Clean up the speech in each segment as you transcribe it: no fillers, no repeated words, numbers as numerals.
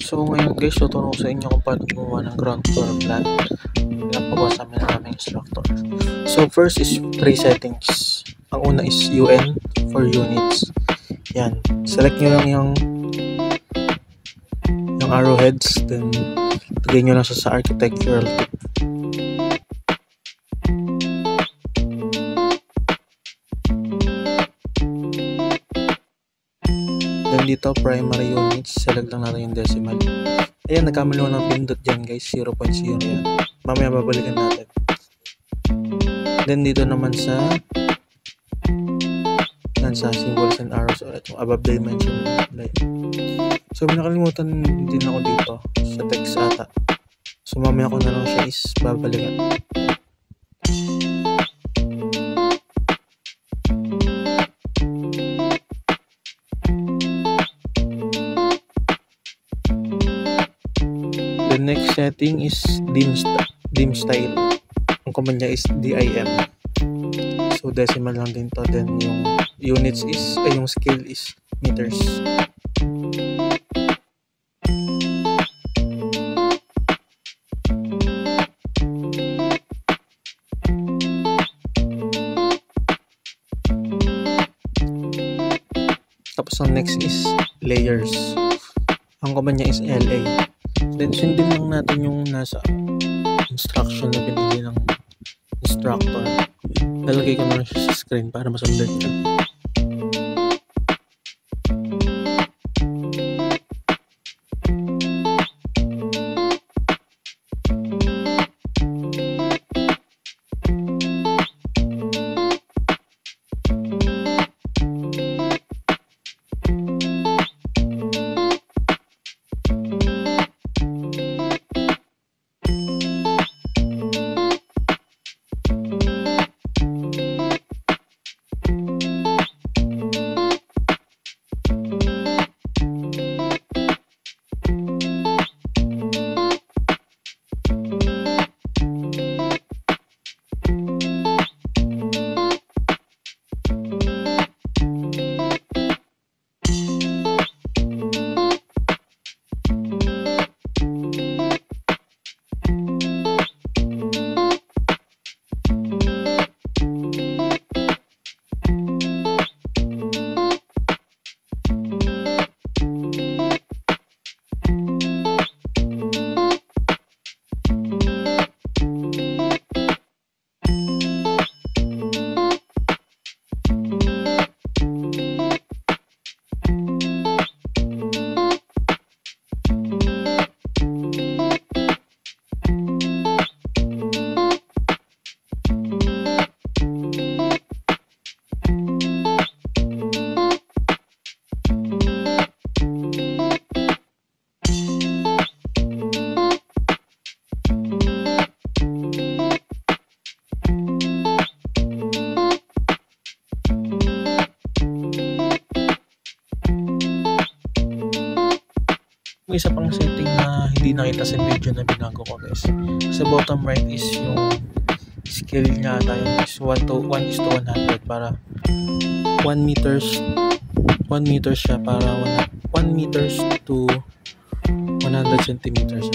So ngayon guys, tuturo ko sa inyo kung paano gumawa ng ground floor plan. Pinapagawa sa amin ng aming instructor. So first is 3 settings. Ang una is UN for units. Yan. Select nyo lang yung arrowheads. Then lagay nyo lang siya sa architectural tip. Then dito, primary units. Select lang natin yung decimal. Ayan, nagkamali ko ng pindot dyan guys. 0.0 yan. Mamaya babalikan natin. Then dito naman sa symbols and arrows ulit. Above dimension. So may nakalimutan din ako dito sa text ata. So mamaya ko na lang siya is babalikan. The next setting is dim style. Ang command niya is DIM. So decimal lang din to. Then yung units is, yung scale is meters. Tapos ang next is layers. Ang command niya is LA. Then sundin lang natin yung nasa instruction na binigay ng instructor. Lalagay ko na lang siya sa screen para masundan nyo. May isa pang setting na hindi nakita sa video na binago ko guys. Sa bottom right is yung scale niya ata yung is 1:1 para 1 meters siya para 1 meters to 100 centimeters.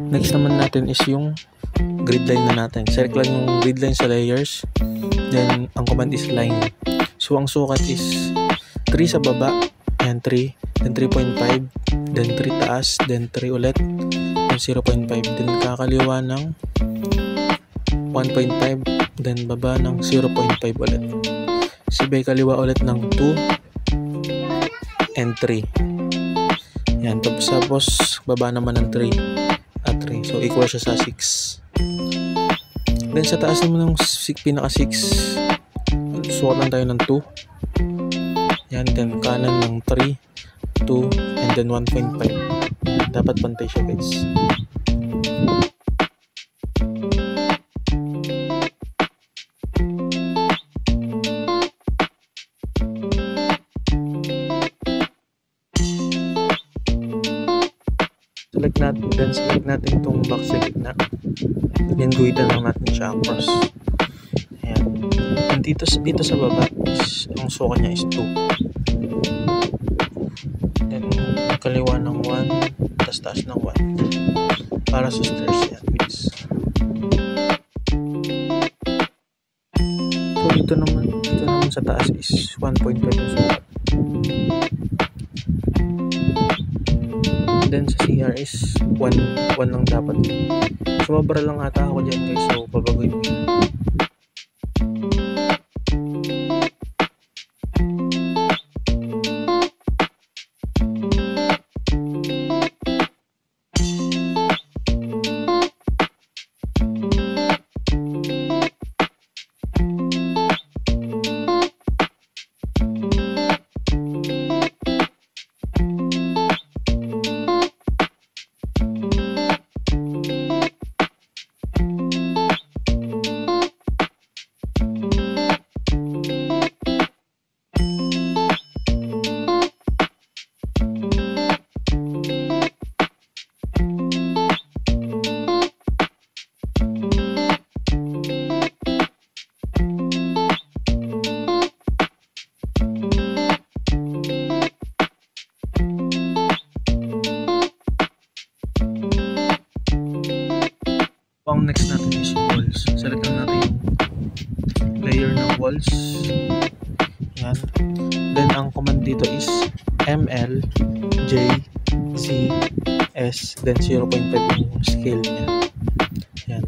Next naman natin is yung grid line na natin. Select lang yung grid line sa layers. Then, ang command is line. So, ang sukat is 3 sa baba. Ayan, 3. Then, 3.5. Then, 3 taas. Then, 3 ulit. Then, 0.5. Then, kakaliwa ng 1.5. Then, baba ng 0.5 ulit. Sabay kaliwa ulit ng 2 and 3. Ayan, tapos baba naman ng 3 at 3. So, equal siya sa 6. Then sa taas naman ng pinaka 6, suot lang tayo ng 2. Yan, then kanan ng 3, 2, and then 1.5. Dapat pantay siya guys. select natin itong box sa gitna. Then guhitan lang natin siya across. Ayan. dito sa baba is, ang sukat niya is 2. Then kaliwa ng 1, taas ng 1 para sa stairs yan guys. So dito naman sa taas is 1.5 yung sukat. Then sa CR is 1 lang dapat. Sumabra lang ata ako dyan guys, so babagoy ko yun. Ang next natin is walls. Select lang natin yung layer ng walls. Yan. Then ang command dito is ML J Z S, then 0.5 yung scale niya. Yan.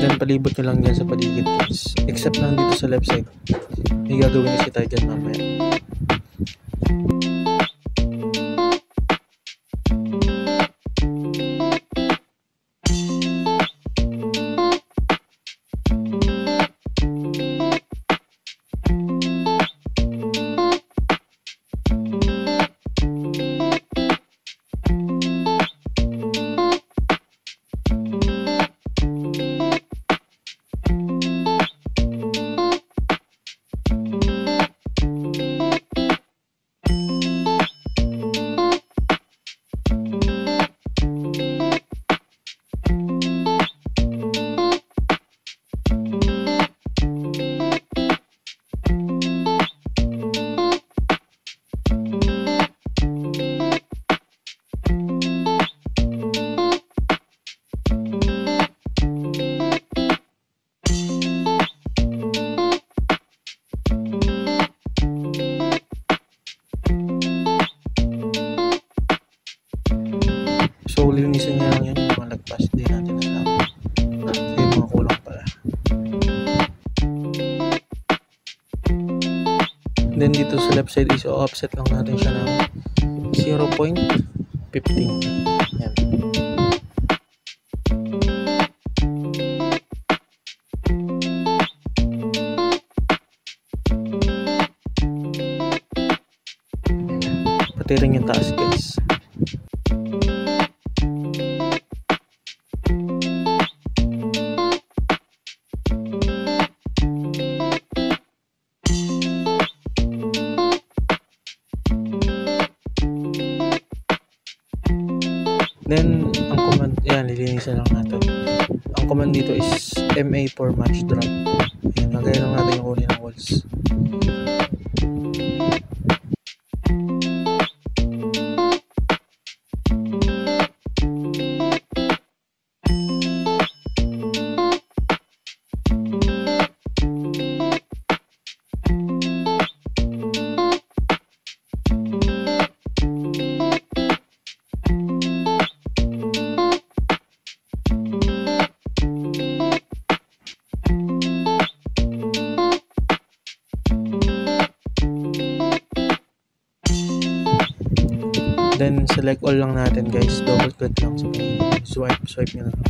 Then palibot nyo lang yan sa paligid guys. Except lang dito sa left side. May gagawin kasi tayo dyan mamaya. So linisin niya lang yan yung mga lagpas, di natin nasama. So yung mga kulang pala. Then dito sa left side is offset lang natin siya ng 0.15. Yan. Pati rin yung taas guys. Then, ang command, yan, lilinisan lang natin. Ang command dito is MA for match drop. Yan, lagay lang natin yung uli ng walls. select all lang natin guys, double click lang, swipe nyo na lang.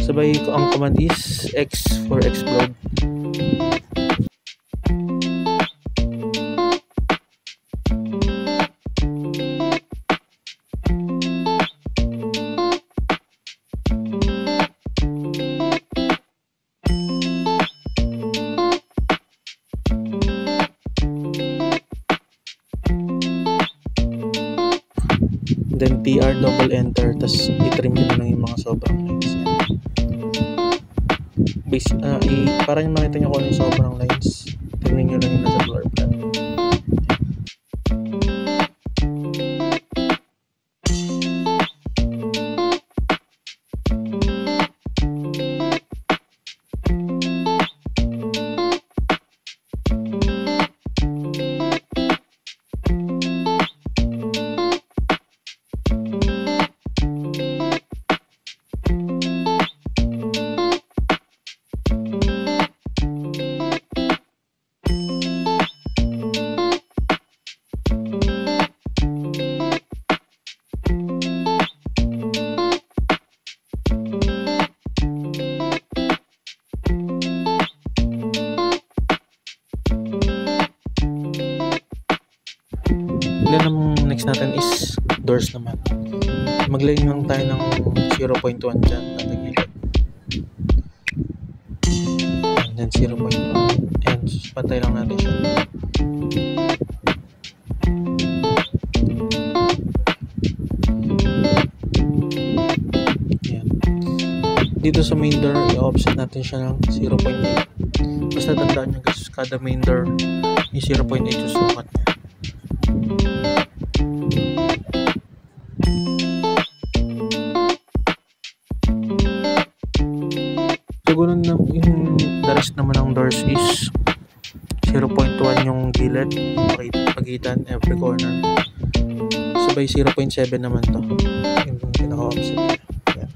Sabay ang command is X for explode. Then TR double enter, tas i-trim nyo na lang yung mga sobrang lines. Para yung makita nyo kung ano yung sobrang lines, trim nyo lang yung nasa floor plan. Then ang next natin is doors naman. Mag-line lang tayo ng 0.1 dyan, tatagilid. And then 0.1. And pantay lang natin siya. Ayan. Dito sa main door, i-offset natin siya ng 0.8. Basta tandaan nyo guys, kada main door yung 0.8 yung sukat niya. So ganun na yung the rest naman ng doors is 0.1 yung gilid, pagitan, every corner. Sabay 0.7 naman to, yung pinaka-offset niya. Yan.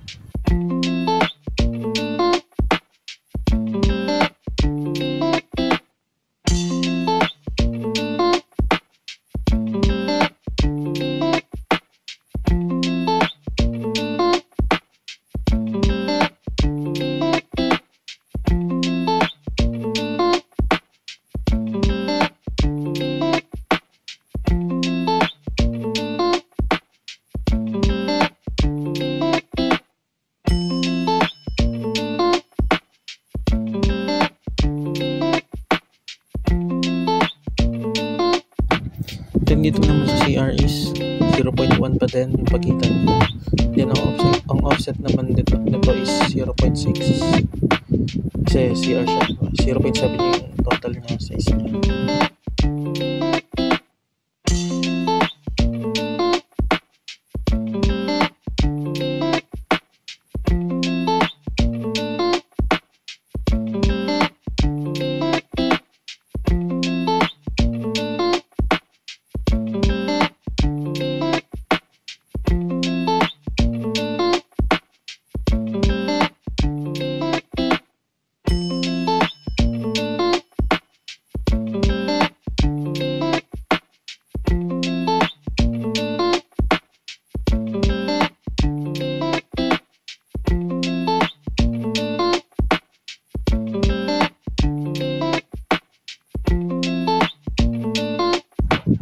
Then dito naman sa CR is 0.1 pa din yung pagitan. Then ang offset naman nito is 0.6. Kasi CR siya, 0.7 yung total niya size niya.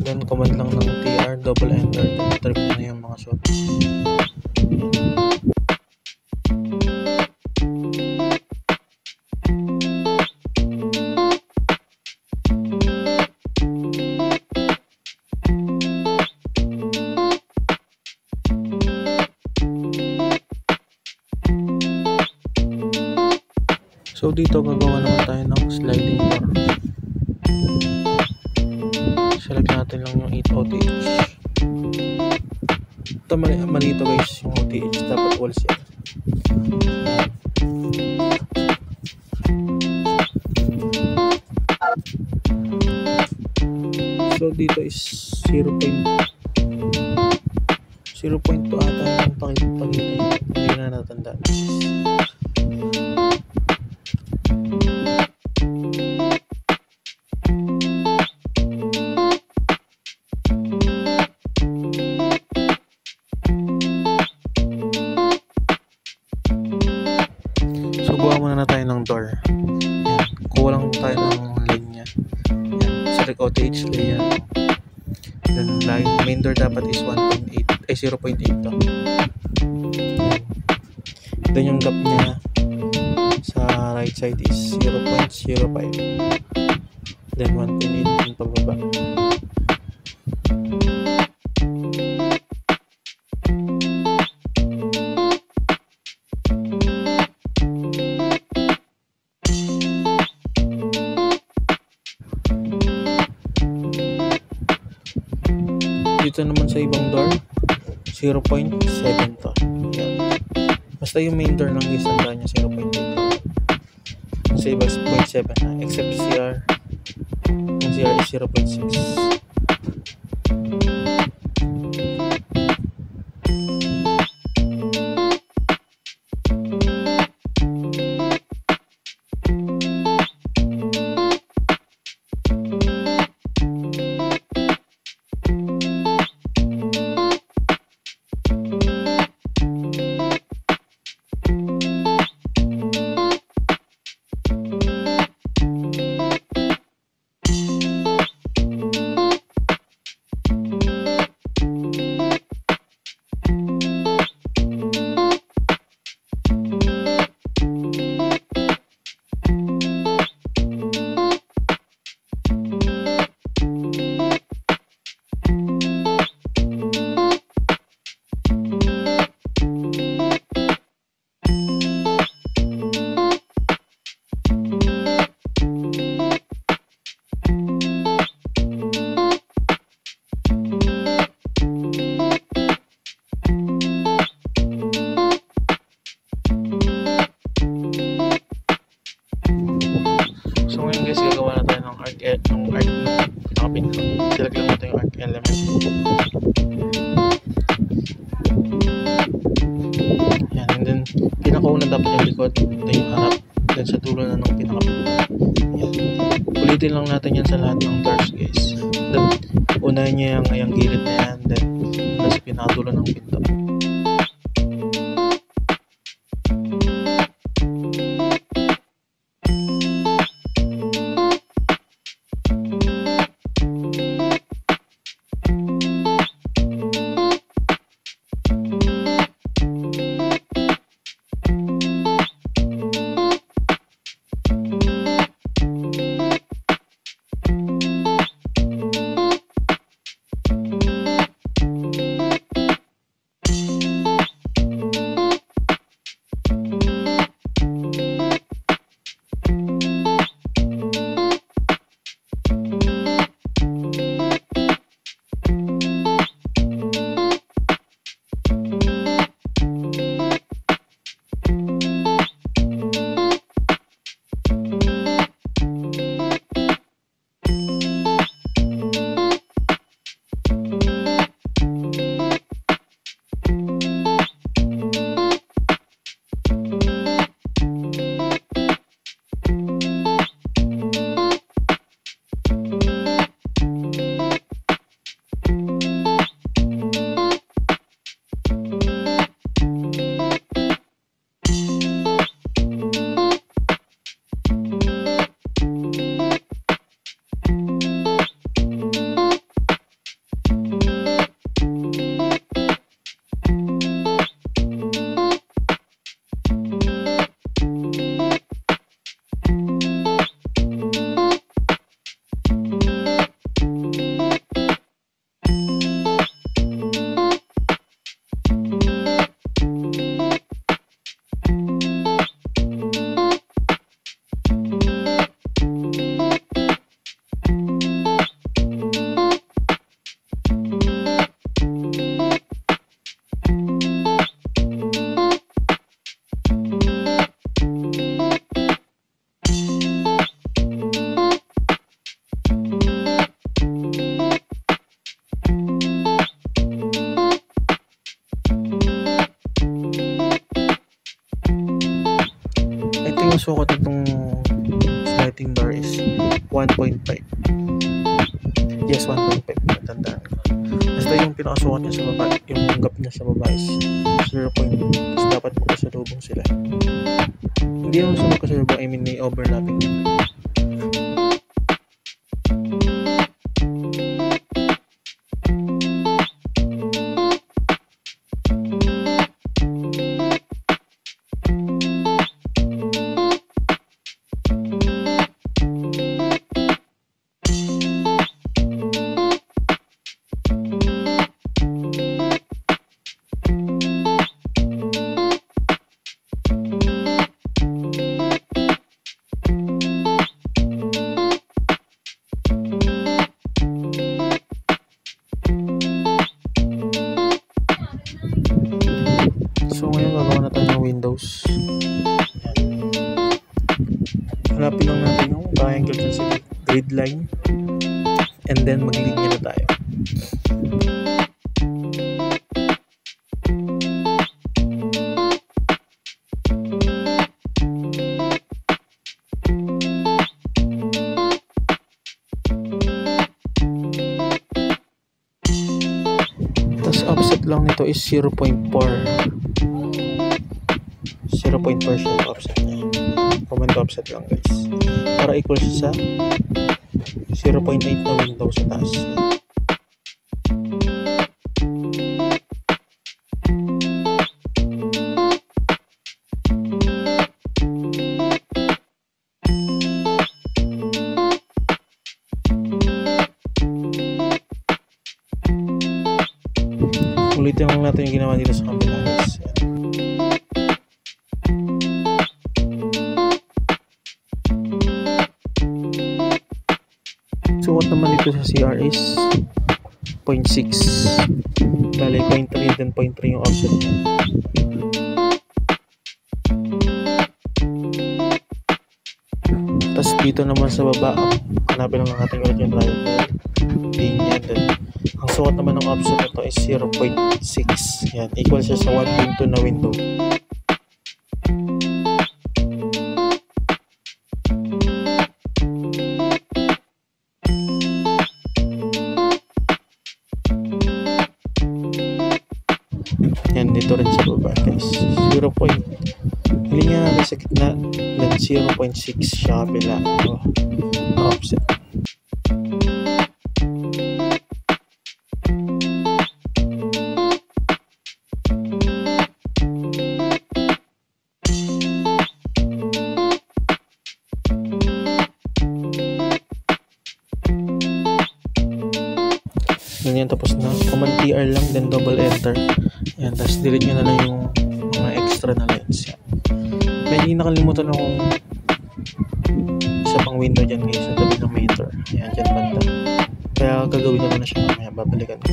Then command lang ng TR double enter, trim na yung mga shot. So dito gagawa naman tayo ng sliding door. Select natin lang yung 8 OTH. Ito mali ito guys, yung OTH dapat all set. So dito is 0.2 ata yung pagitan, hindi na natandaan. door. Yan. Kuha lang tayo ng line niya. Yan. Select OTH layer. Then line, main door dapat is 1.8 ay 0.8 to. Yan. Then yung gap niya sa right side is 0.05. Then 1.8 yung pababa. Dito naman sa ibang door 0.7 to. Yan. Basta yung main door ng isang door niya 0.8. Sa iba 0.7 na. Except CR. Yung CR is 0.6. So ngayon guys, gagawa na tayo ng arc pinakapin ko. Select lang natin yung arc element. Yan, and then pinakauna dapat yung likod, then yung harap, then sa dulo na ng pinakapin. Yan. Ulitin lang natin yan sa lahat ng doors guys. Then unahin niya yung gilid na yan, then sa pinakadulo ng pinto. sukat nitong sliding door is 1.5. Yes, 1.5. Tandaan ko. Basta yung pinakasukat niya sa baba, yung gap niya sa baba is 0. Tapos dapat magkasalubong sila. Hindi naman sa magkasalubong, I mean may overlapping. So ngayon gagawa na tayo ng windows. Hanapin lang natin yung triangle dyan sa grid line, and then maglinya na tayo. Tapos offset lang nito is 0.4. 0.4 siya yung offset niya. Comment offset lang guys. Para equal siya sa 0.8 na window sa taas. Ulitin lang natin yung ginawa dito sa kabila guys. Sukat naman dito sa CR is 0.6. Bale 0.3 then 0.3 yung offset niya. Tapos dito naman sa baba, hanapin lang natin ulit yung triangle. Linya din. Ang sukat naman ng offset nito is 0.6. Yan, equal siya sa 1.2 na window. Yan, dito rin sa baba guys. 0. Hilingan natin sa gitna, then 0.6 siya kabila. Offset. Ganyan, tapos na. Command TR lang, then double enter. Yan, tapos delete nyo na lang yung mga extra na lens. Yan. May nakalimutan akong isa pang window dyan guys, sa tabi ng meter. Yan, dyan banda. Kaya gagawin ko na siya mamaya, babalikan ko.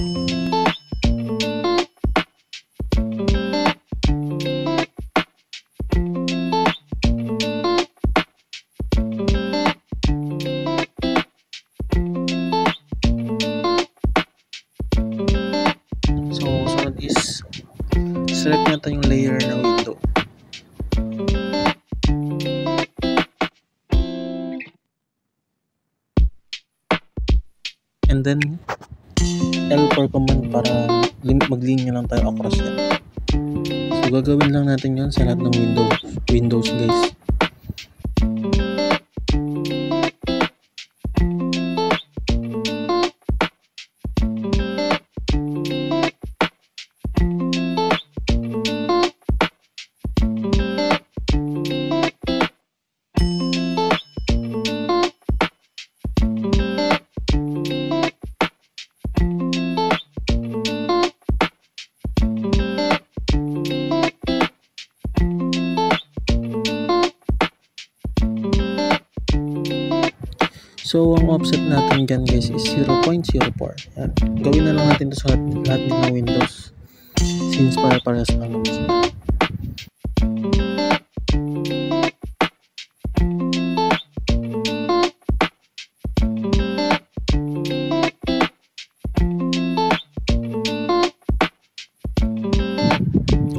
So, sunod is select natin yung layer na window. And then L4 command para maglinya lang tayo across yan. So, gagawin lang natin yun sa lahat ng windows guys. So, ang offset natin dyan guys is 0.04. Yan. Gawin na lang natin ito sa lahat ng windows since para-paras lang naman sila.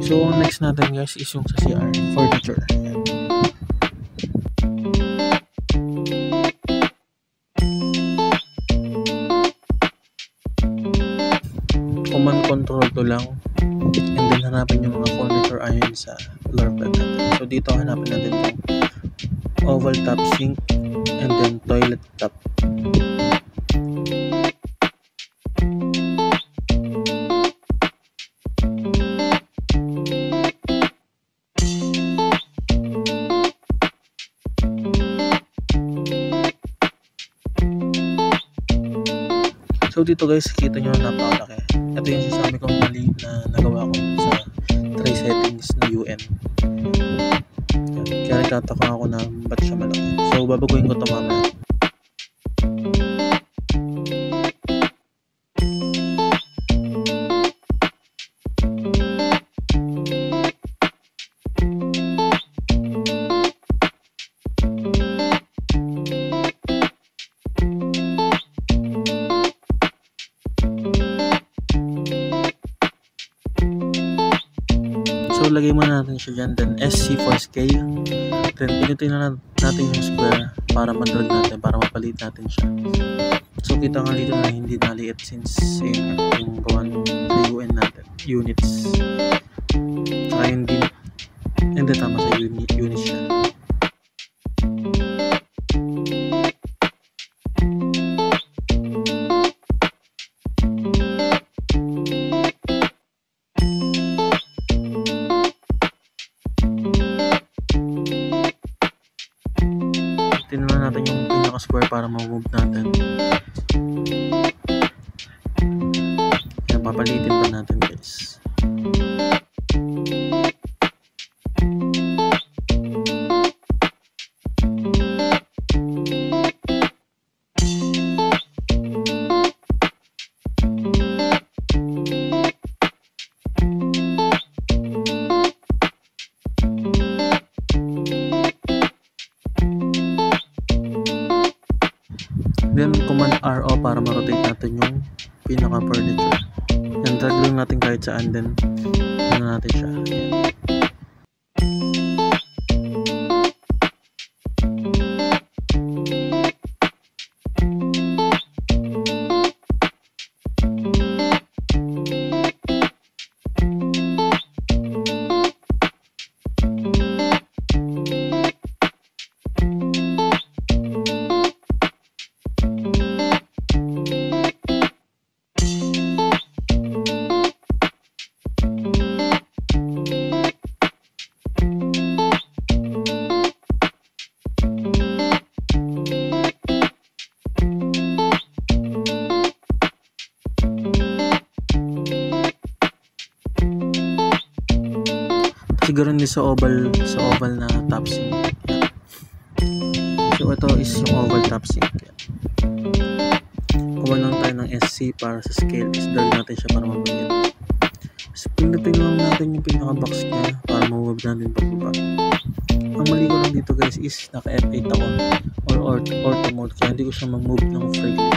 So, ang next natin guys is yung sa CR furniture. Yan. lang. And then hanapin yung mga furniture ayon sa floor plan natin. So dito hanapin natin yung oval top sink and then toilet top. So dito guys, kita nyo napakalaki. Ito yung sasabi kong mali na nagawa ko sa tray settings na UN. Kaya nagtataka ako na ba't siya malaki. So babaguhin ko ito mamaya. So lagay muna natin siya dyan, then SC for scale, then pinutin na natin yung square para madrag natin, para mapalit natin siya. So kita nga dito na hindi naliit since yung gawan sa UN natin, units, saka hindi tama sa units siya. Tinunan natin yung pinaka-square para ma-move natin. Kaya papalitin pa natin guys. Then command RO para ma-rotate natin yung pinaka-furniture. Yan, drag lang natin kahit saan, then ano natin siya. Ayan. Siguro din sa oval na top sink. So ito is yung oval top sink. Kuha lang tayo ng SC para sa scale. Drag natin siya para mabalit. So pindutin lang natin yung pinaka box niya para ma-move natin pababa. Ang mali ko lang dito guys is naka F8 ako or auto mode, kaya hindi ko siya mag-move ng freely.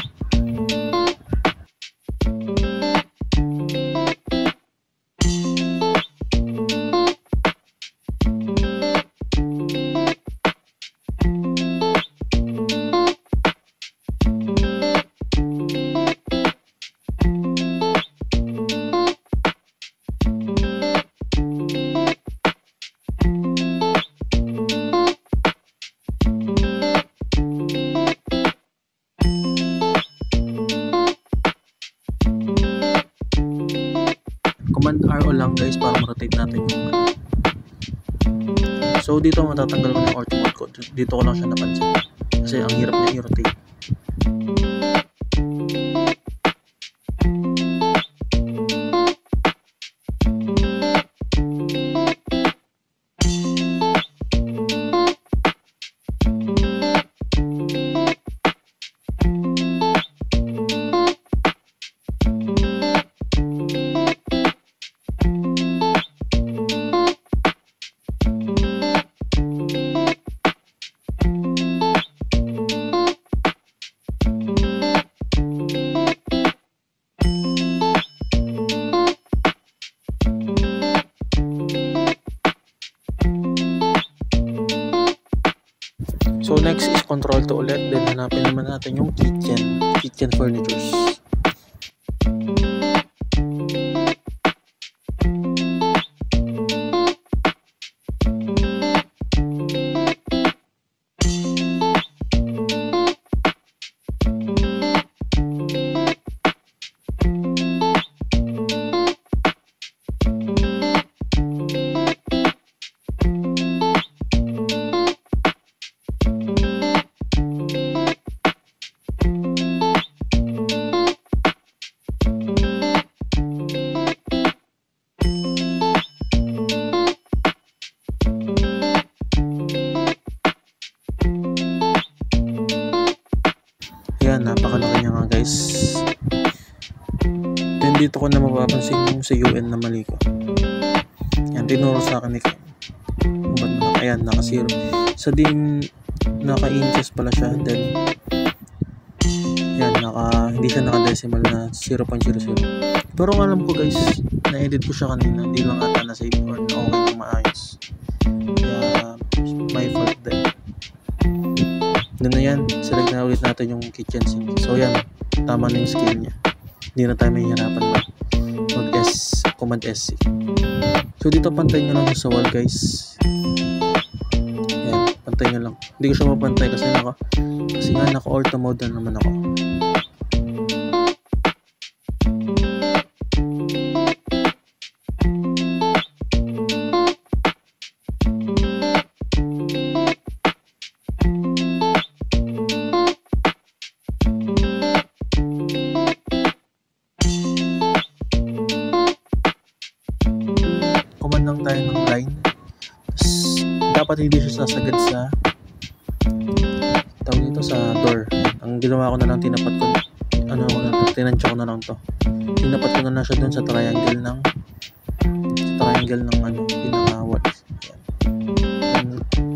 Command RO lang guys para ma-rotate natin yung So dito matatanggal ko yung auto mode ko. Dito ko lang siya napansin kasi ang hirap niya i-rotate. So next is control to ulit, then hanapin naman natin yung kitchen furnitures. dito ko na mapapansin yung sa UN na mali ko. Yan, tinuro sa akin ni Ken. Ayan, naka-0. Sa din, naka-inches pala siya. Then, yan, hindi siya naka-decimal na 0.00. Pero ang alam ko guys, na-edit ko siya kanina. Hindi lang ata na-save or na okay na maayos. Kaya, my fault din. Doon na yan, select na ulit natin yung kitchen sink. So yan, tama na yung scale niya. Hindi na tayo mahihirapan Command SC. So dito pantay nyo lang sa wall guys. Yan, pantay nyo lang. Hindi ko siya mapantay kasi nga naka-auto mode na naman ako. Lang tayo ng line. Tapos, dapat hindi siya sasagad sa tawag dito sa door. Ang ginawa ko na lang, tinapat ko tinansya ko na lang to. Tinapat ko na lang siya dun sa triangle ng pinaka-wall.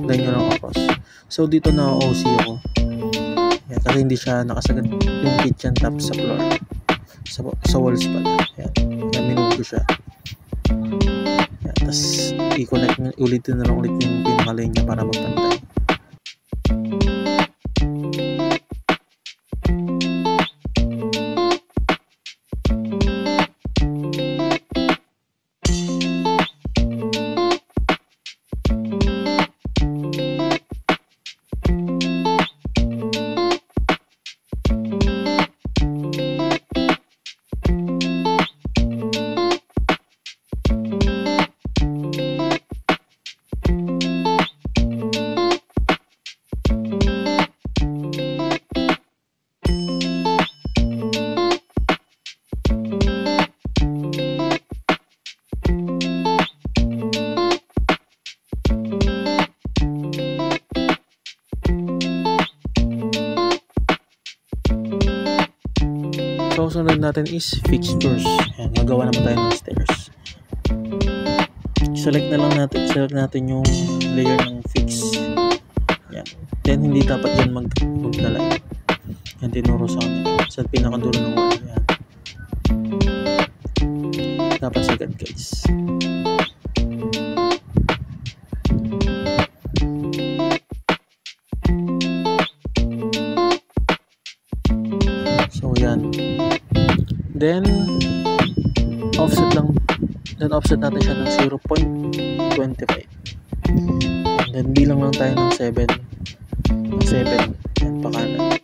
Line nyo lang across. So, dito na OC ako. Yan, kasi hindi siya nakasagad yung kitchen top sa floor. Sa walls pala. Yan, minove ko siya. Tapos i-connect ulitin na lang ulit yung pinaka-line niya para magpantay. So, sunod natin is fixtures. Ayan, gagawa naman tayo ng stairs. Select natin yung layer ng fix. Ayan. Then, hindi dapat dyan maglalay. Yan, tinuro sa akin. Sa pinakadulo ng wall. Ayan. Dapat sagad guys. So, yan. Then offset natin siya ng 0.25. And then bilang lang tayo ng 7. Yan, pakanan.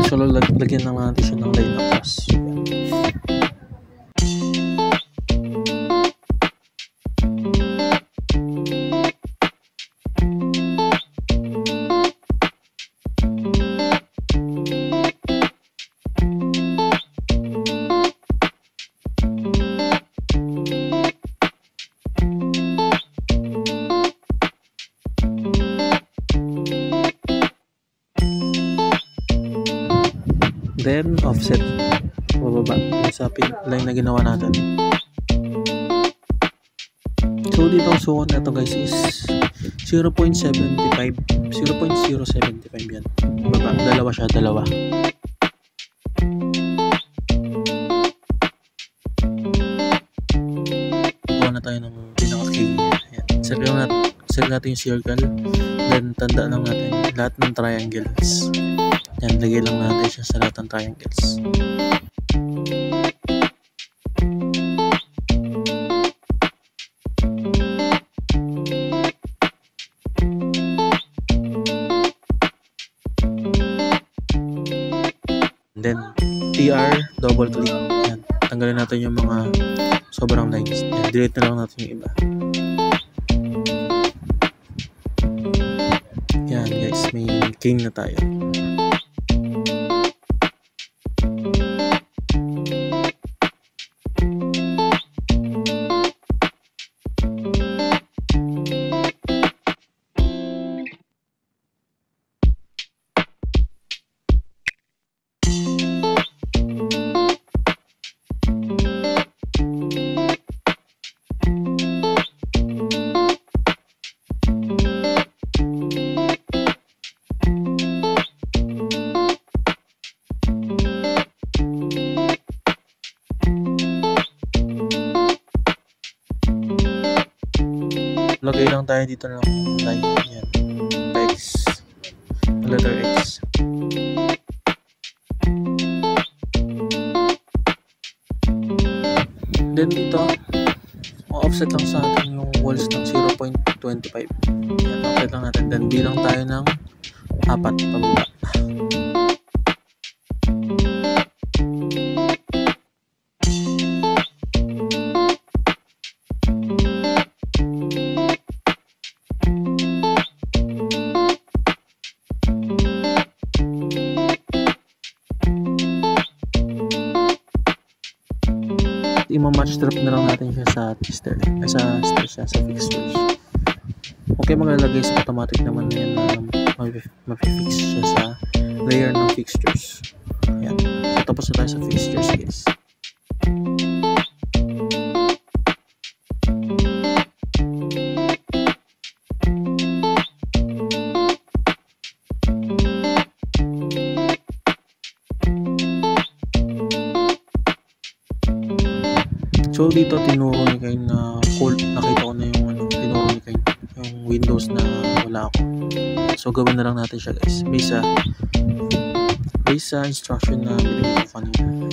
So lagyan lang natin siya ng line across. Then offset bababa sa line na ginawa natin. So dito ang sukat na ito guys is 0.75 yan. Baba, dalawa siya, dalawa. Kuha na tayo ng pinaka-king. Set natin yung circle. Then tanda lang natin lahat ng triangles. Yan, lagay lang natin siya sa lahat ng triangles. Then, TR, double click. Yan, tanggalin natin yung mga sobrang lines. Yan, delete na lang natin yung iba. Yan guys, may king na tayo. Maglagay lang tayo dito ng line. Yan. X. Letter X. Then dito, offset lang sa atin yung walls ng 0.25. Yan, offset lang natin. Then bilang tayo ng 4 pababa. Ima-match strap na lang natin siya sa twister, sa fixtures. Okay, maglalagay sa automatic naman na yan na mapifix siya sa layer ng fixtures. Ayan. So, tapos na tayo sa fixtures, guys. So dito tinuro ni kayo na nakita ko na yung tinuro ni kayo yung windows na wala ako. So gawin na lang natin siya, guys. Based sa instruction na binigay ko kanina.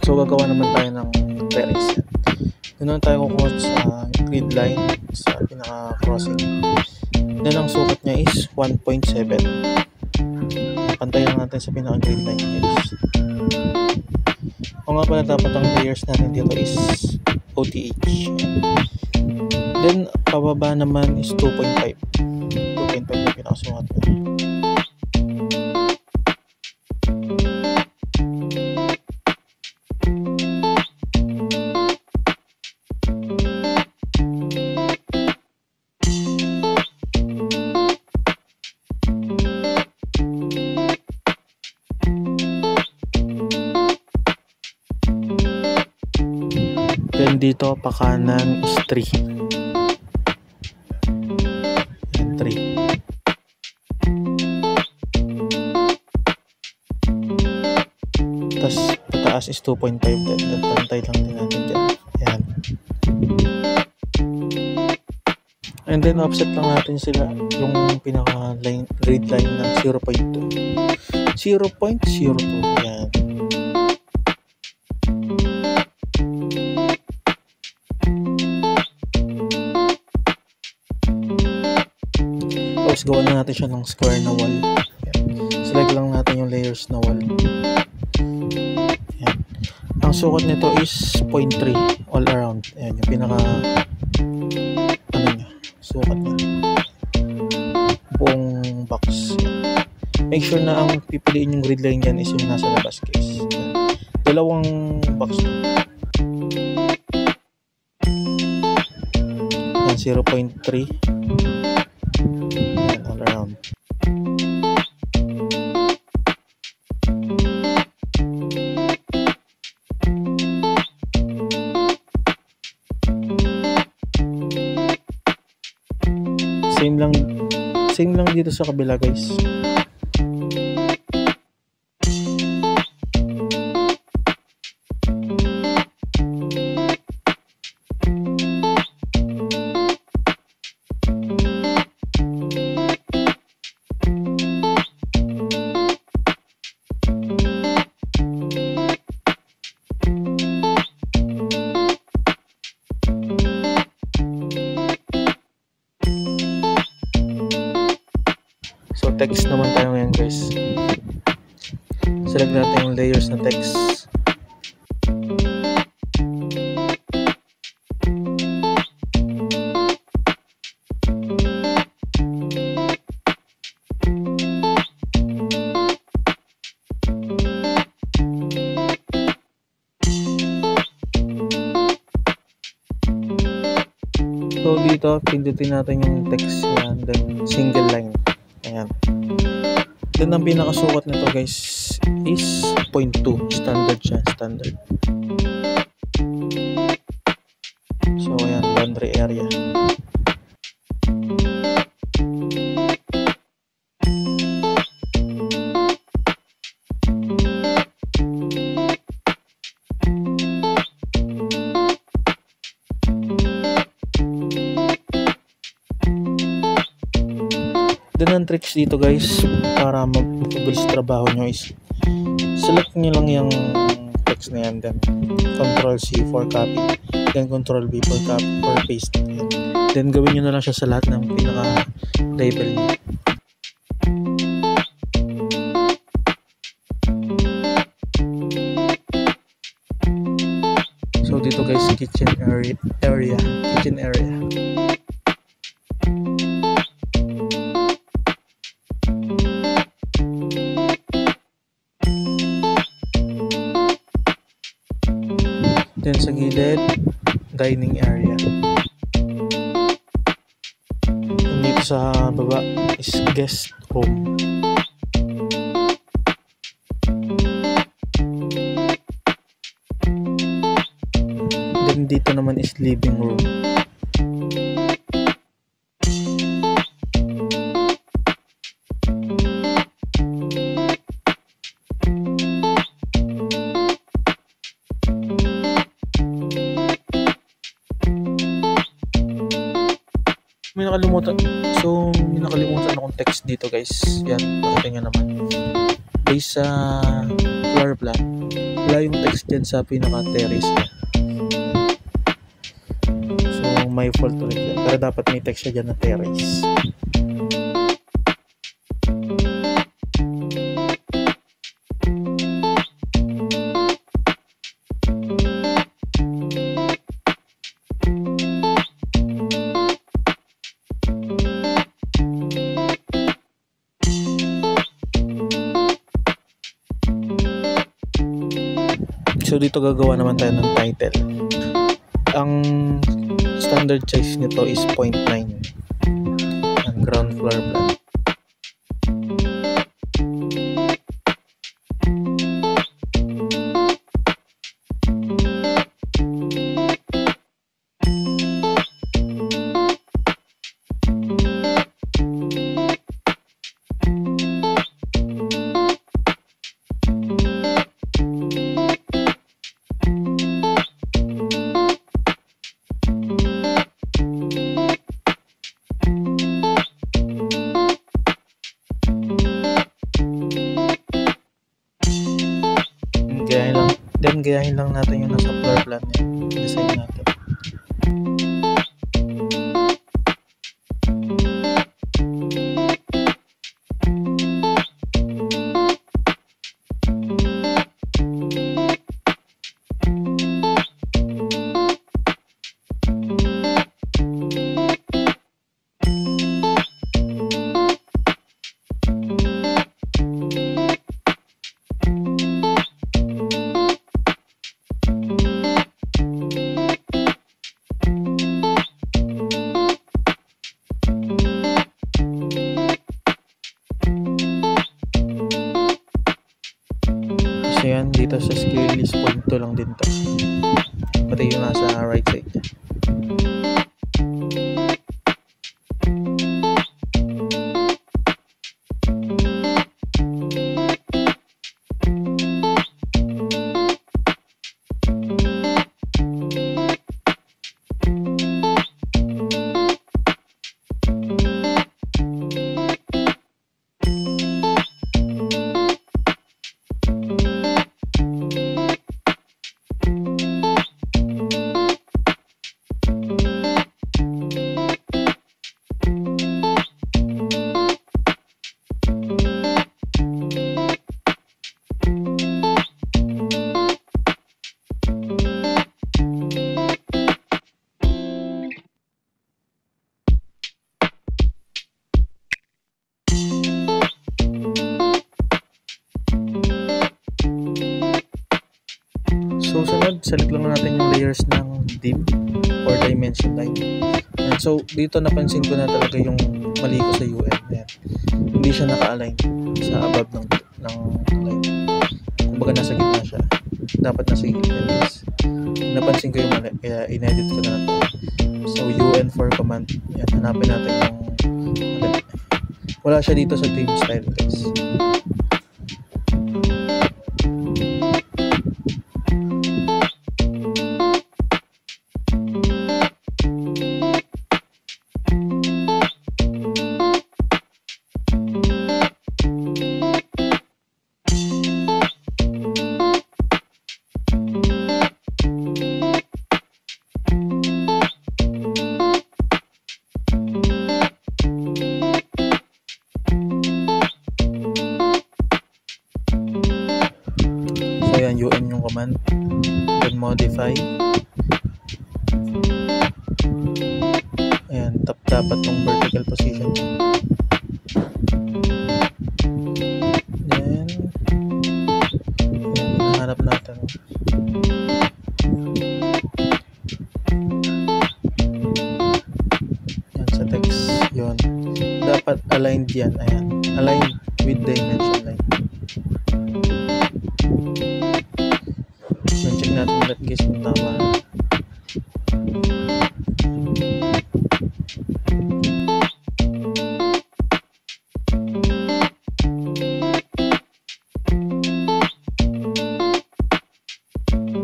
So gagawa naman tayo ng terrace. Doon tayo kukuha sa grid line sa pinaka crossing. Then ang sukat niya is 1.7. Pantay lang natin sa pinaka grid line, guys. O nga pala, dapat ang layers natin dito is OTH. Then pababa naman is 2.5. 2.5 yung pinakasukat niya. Then dito pa kanan is 3. Yan, 3. Tapos pataas is 2.5 din. Pantay lang din natin dyan. Yan. And And then offset lang natin sila yung pinaka line, grid line ng 0.2. 0.02. Yan. Tapos gawa na natin siya ng square na wall. Yan. Select lang natin yung layers na wall. Yan. Ang sukat nito is 0.3 all around. Ayan, yung pinaka ano niya, sukat niya. Buong box. Make sure na ang pipiliin yung grid line dyan is yung nasa labas, guys. Yan. Dalawang box. Yan, 0.3. Yan, all around. Same lang dito sa kabila, guys. So text naman tayo ngayon, guys. Select natin yung layers na text. So dito, pindutin natin yung text yan, then single line. Ayan. Then ang pinakasukat nito, guys, is 0.2. Standard siya, standard. So ayan, laundry area. Then ang tricks dito, guys, para mag-mabilis trabaho nyo is select nyo lang yung text na yan, then Ctrl C for copy, then Ctrl V for copy or paste. Then gawin nyo na lang siya sa lahat ng pinaka label nyo. So dito, guys, kitchen area. Then sa gilid, dining area. Dito sa baba is guest room. Then dito naman is living room. May nakalimutan akong text dito, guys. Yan, makita nyo naman. Based sa floor plan, wala yung text dyan sa pinaka-terrace niya. So may fault ulit yan. Pero dapat may text siya dyan na terrace. So dito gagawa naman tayo ng title. Ang standard size nito is 0.9 ang ground floor plan. kopyahin lang natin yung nasa floor plan niya. Design natin. So yan, dito sa scale is 0.2 lang din to. Pati yung nasa right side niya. So sunod, select lang natin yung layers ng div or dimension line. And so dito napansin ko na talaga yung mali ko sa UN. Ayan. Hindi siya naka-align sa above ng line. Kumbaga nasa gitna siya. Dapat nasa gitna guys. Napansin ko yung mali, kaya inedit ko na ito. So UN for command. Ayan, hanapin natin yung mali. Wala siya dito sa theme style guys. So yan, UN yung command. Then modify. Ayan, dapat yung vertical position. Then ayan, hinahanap natin. Yan sa text. Yun. Dapat aligned yan. Ayan. Aligned with dimension line. Check natin ulit guys kung tama.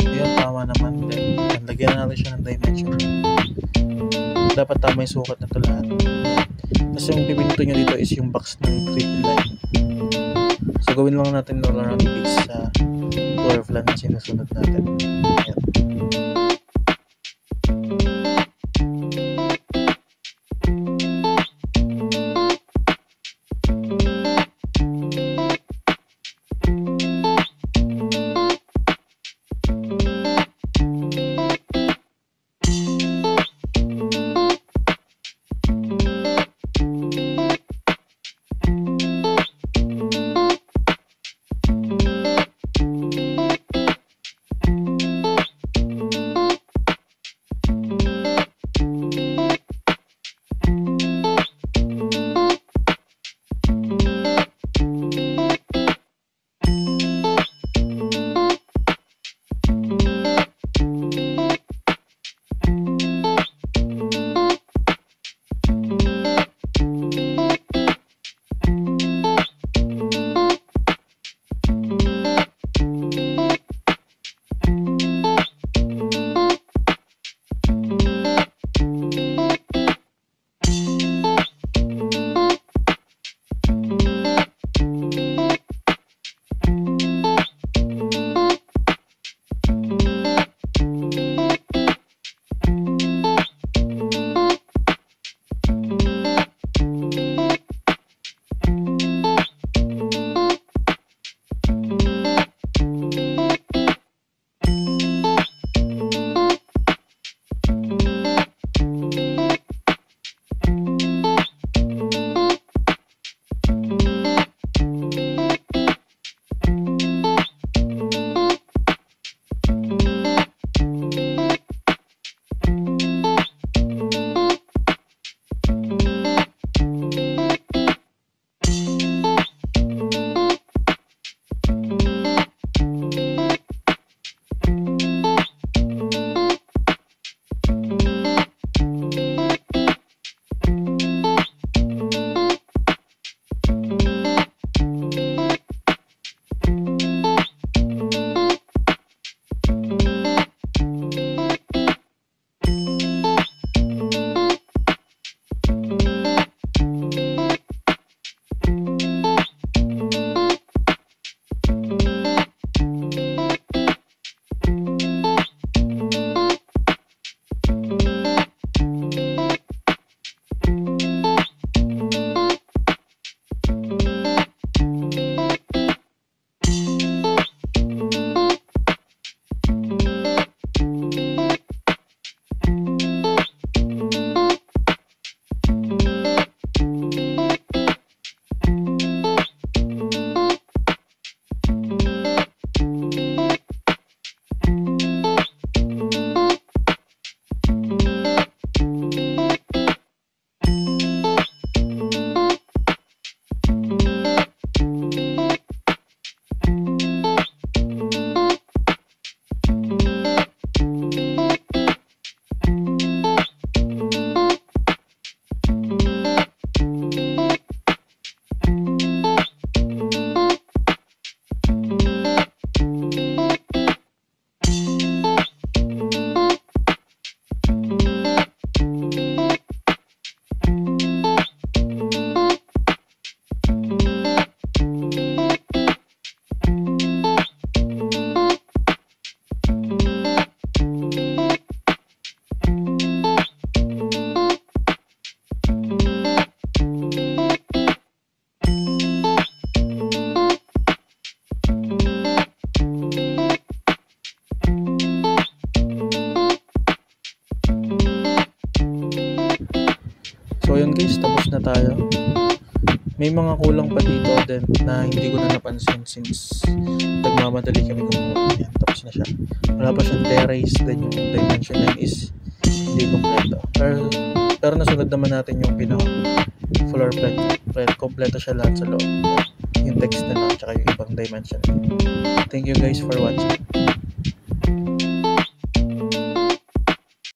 Ayan, tama naman. Then, lagyan na natin siya ng dimension. Dapat tama yung sukat na ito lahat. Tapos yung pipinto nyo dito is yung box ng grid line. So gawin lang natin na round base sa floor plan na sinusunod natin. Ayan. yun guys, tapos na tayo. May mga kulang pa dito din na hindi ko na napansin since nagmamadali kami gumawa. Yan, tapos na siya. Wala pa siyang terrace, then yung dimension line is hindi kompleto. Pero nasunod naman natin yung pinaka floor plan. Kompleto siya lahat sa loob. Yung text na lang, tsaka yung ibang dimension. Thank you guys for watching.